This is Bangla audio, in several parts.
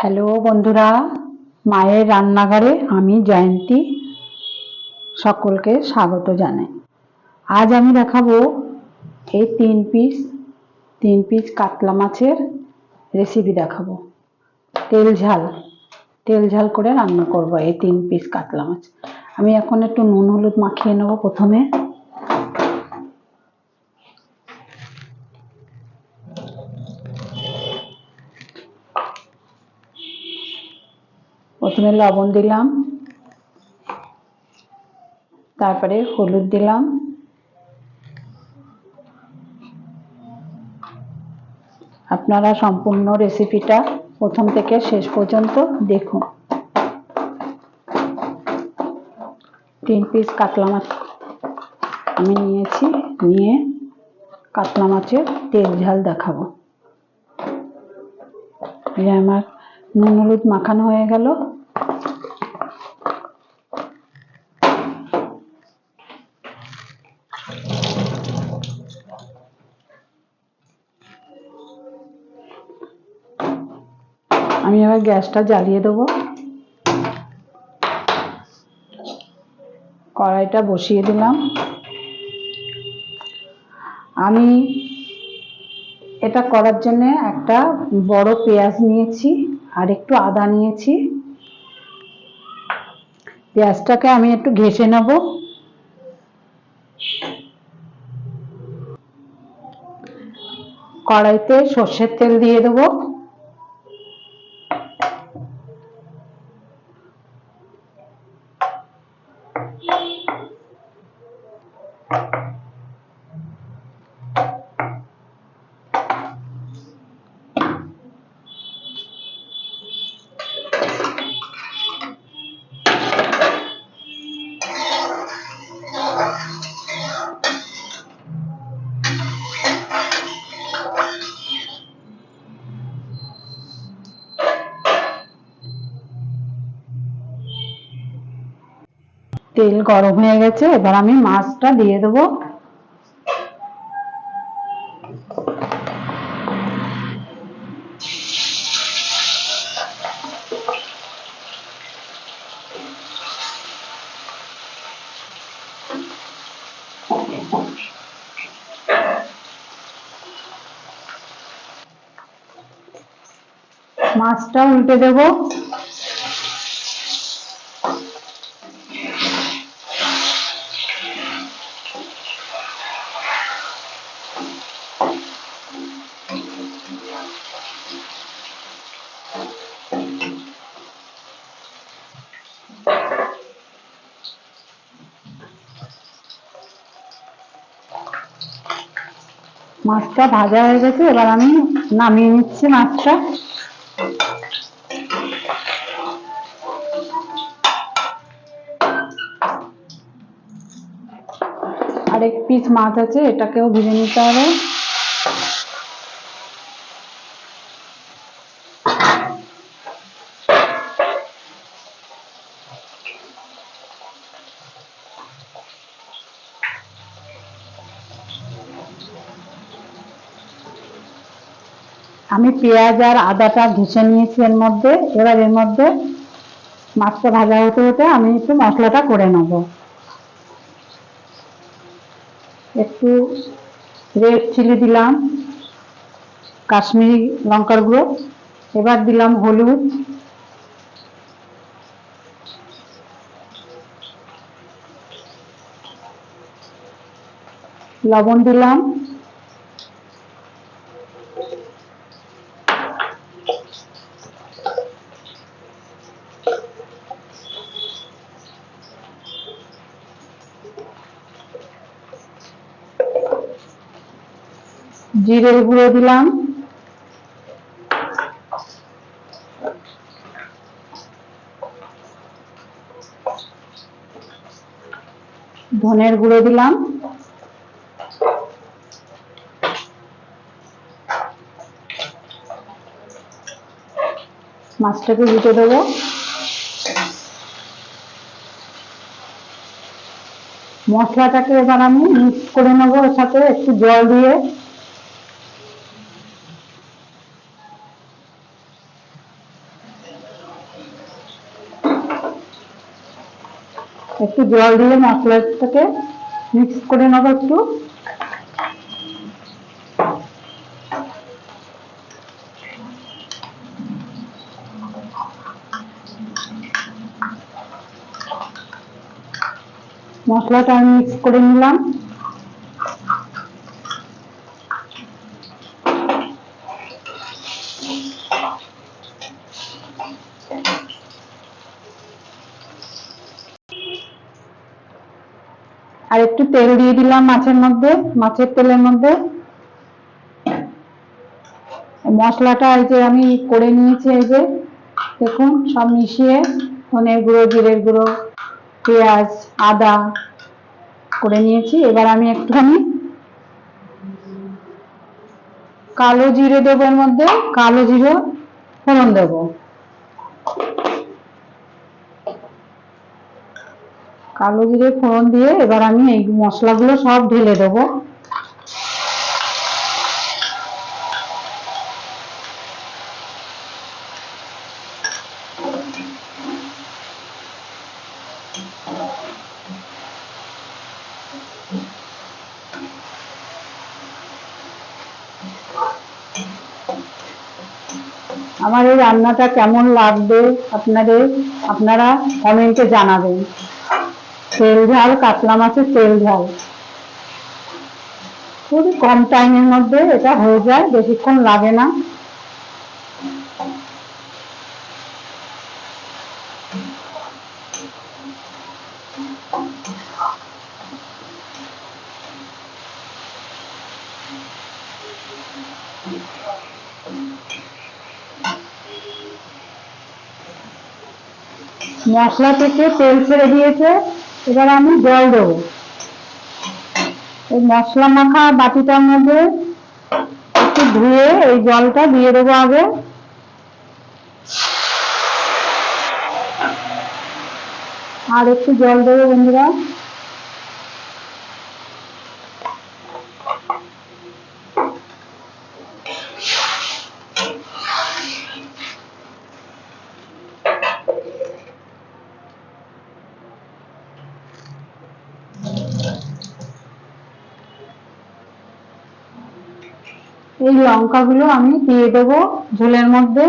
হ্যালো বন্ধুরা, মায়ের রান্নাঘরে আমি জয়ন্তী সকলকে স্বাগত জানাই। আজ আমি দেখাবো এই তিন পিস কাতলা মাছের রেসিপি দেখাবো। তেল ঝাল করে রান্না করব এই 3 পিস কাতলা মাছ। আমি এখন একটু নুন হলুদ মাখিয়ে নেব। প্রথমে লবণ দিলাম, তারপরে হলুদ দিলাম, আপনারা সম্পূর্ণ রেসিপিটা প্রথম থেকে শেষ পর্যন্ত দেখুন। 3 পিস কাতলা মাছ আমি নিয়েছি, নিয়ে কাতলা মাছের তেল ঝাল দেখাবো। এই আমার নুন হলুদ মাখানো হয়ে গেল। আমি এবার গ্যাসটা জ্বালিয়ে দেবো, কড়াইটা বসিয়ে দিলাম। আমি এটা করার জন্য একটা বড় পেঁয়াজ নিয়েছি আর একটু আদা নিয়েছি। পেঁয়াজটাকে আমি একটু ঘষে নেব। কড়াইতে সর্ষের তেল দিয়ে দেবো। তেল গরম হয়ে গেছে, এবার আমি মাছটা দিয়ে দেবো। মাছটা উল্টে দেব। মাছটা ভাজা হয়ে গেছে, এবার আমি নামিয়ে নিচ্ছি মাছটা। আরেক পিস মাছ আছে, এটাকেও ভেজে নিতে হবে। আমি পেঁয়াজ আর আদাটা ঘষে নিয়েছি এর মধ্যে। এবার এর মধ্যে মাছটা ভাজা হতে হতে আমি একটু মশলাটা করে নেব। একটু রেড চিলি দিলাম, কাশ্মীরি লঙ্কার গুঁড়ো, এবার দিলাম হলুদ, লবণ দিলাম, জিরের গুঁড়ো দিলাম, ধনের গুঁড়ো দিলাম, মাছটাকে দিতে দেবো। মশলাটাকে এবার আমি মিক্স করে নেবো ওর সাথে একটু জল দিয়ে। একটু জল দিয়ে মশলাটাকে মিক্স করে নেবো একটু। মশলাটা আমি মিক্স করে নিলাম। আর একটু তেল দিয়ে দিলাম মাছের মধ্যে, মাছের তেলের মধ্যে। মশলাটা এই যে আমি করে নিয়েছি, এই যে দেখুন সব মিশিয়ে ধনের গুঁড়ো, জিরের গুঁড়ো, পেঁয়াজ, আদা করে নিয়েছি। এবার আমি একটুখানি কালো জিরে দেবো, এর মধ্যে কালো জিরে ফোড়ন দেবো। কালো জিরে ফোড়ন দিয়ে এবার আমি এই মশলাগুলো সব ঢেলে দেবো। আমার এই রান্নাটা কেমন লাগবে আপনারা কমেন্টে জানাবেন। তেল ঝাল কাতলা মাছের তেল ঝাল, খুবই কম টাইমের মধ্যে এটা হয়ে যায়, বেশিক্ষণ লাগে না। মশলা থেকে তেল ছেড়ে দিয়েছে, এবার আমি জল দেবো। এই মশলা মাখা বাটিটার মধ্যে একটু ধুয়ে এই জলটা দিয়ে দেবো আগে। আর একটু জল দেবো বন্ধুরা। এই লঙ্কাগুলো আমি দিয়ে দেবো ঝোলের মধ্যে।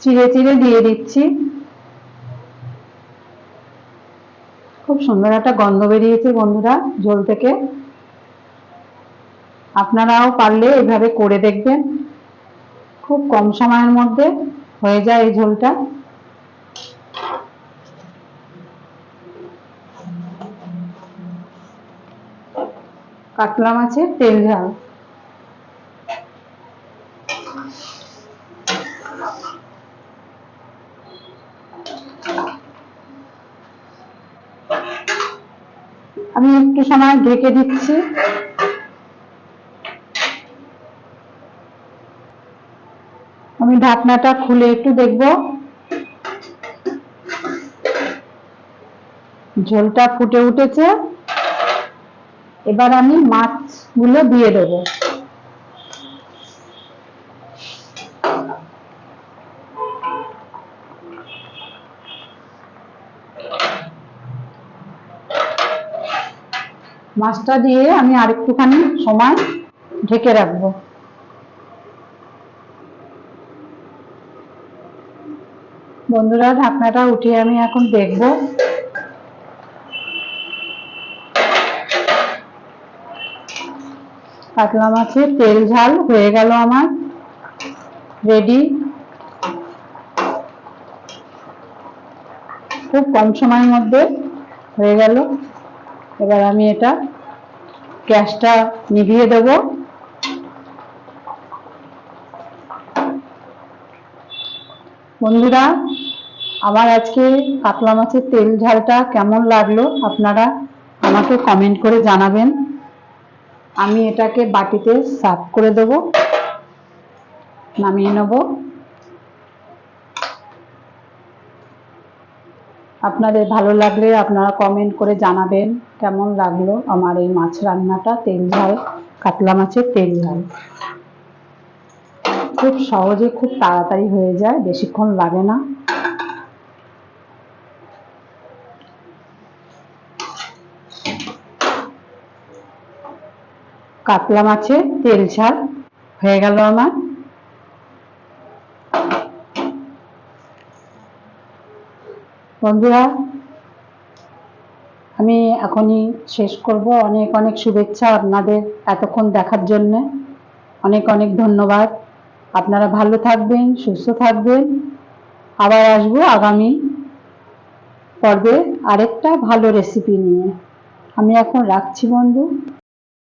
চিড়ে চিড়ে দিয়ে দিচ্ছি। খুব সুন্দর একটা গন্ধ বেরিয়েছে বন্ধুরা ঝোল থেকে। আপনারাও পারলে এভাবে করে দেখবেন, খুব কম সময়ের মধ্যে হয়ে যায় এই ঝোলটা। কাতলা মাছের তেল ঝাল। আমি একটু সময় ঢেকে দিচ্ছি। আমি ঢাকনাটা খুলে একটু দেখবো, ঝোলটা ফুটে উঠেছে। এবার আমি মাছগুলো দিয়ে দেবো। মাছটা দিয়ে আমি আরেকটুখানি সময় ঢেকে রাখবো। বন্ধুরা ঢাকনাটা উঠিয়ে আমি এখন দেখবো। কাতলা মাছের তেল ঝাল হয়ে গেল আমার রেডি। খুব কম সময়ের মধ্যে হয়ে গেল। এবার আমি এটা গ্যাসটা নিভিয়ে দেব। বন্ধুরা আমার আজকে কাতলা মাছের তেল ঝালটা কেমন লাগলো আপনারা আমাকে কমেন্ট করে জানাবেন। আমি এটাকে বাটিতে সার্ভ করে দেব, নামিয়ে নেব। আপনাদের ভালো লাগলে আপনারা কমেন্ট করে জানাবেন কেমন লাগলো আমার এই মাছ রান্নাটা, তেল ঝাল কাতলা মাছের তেল ঝাল। খুব সহজে খুব তাড়াতাড়ি হয়ে যায়, বেশিক্ষণ লাগে না। কাতলা মাছের তেল ঝাল হয়ে গেল আমার। বন্ধুরা, আমি এখনই শেষ করব। অনেক অনেক শুভেচ্ছা আপনাদের এতক্ষণ দেখার জন্য। অনেক অনেক ধন্যবাদ। আপনারা ভালো থাকবেন, সুস্থ থাকবেন। আবার আসবো আগামী পর্বে আরেকটা ভালো রেসিপি নিয়ে। আমি এখন রাখছি বন্ধু।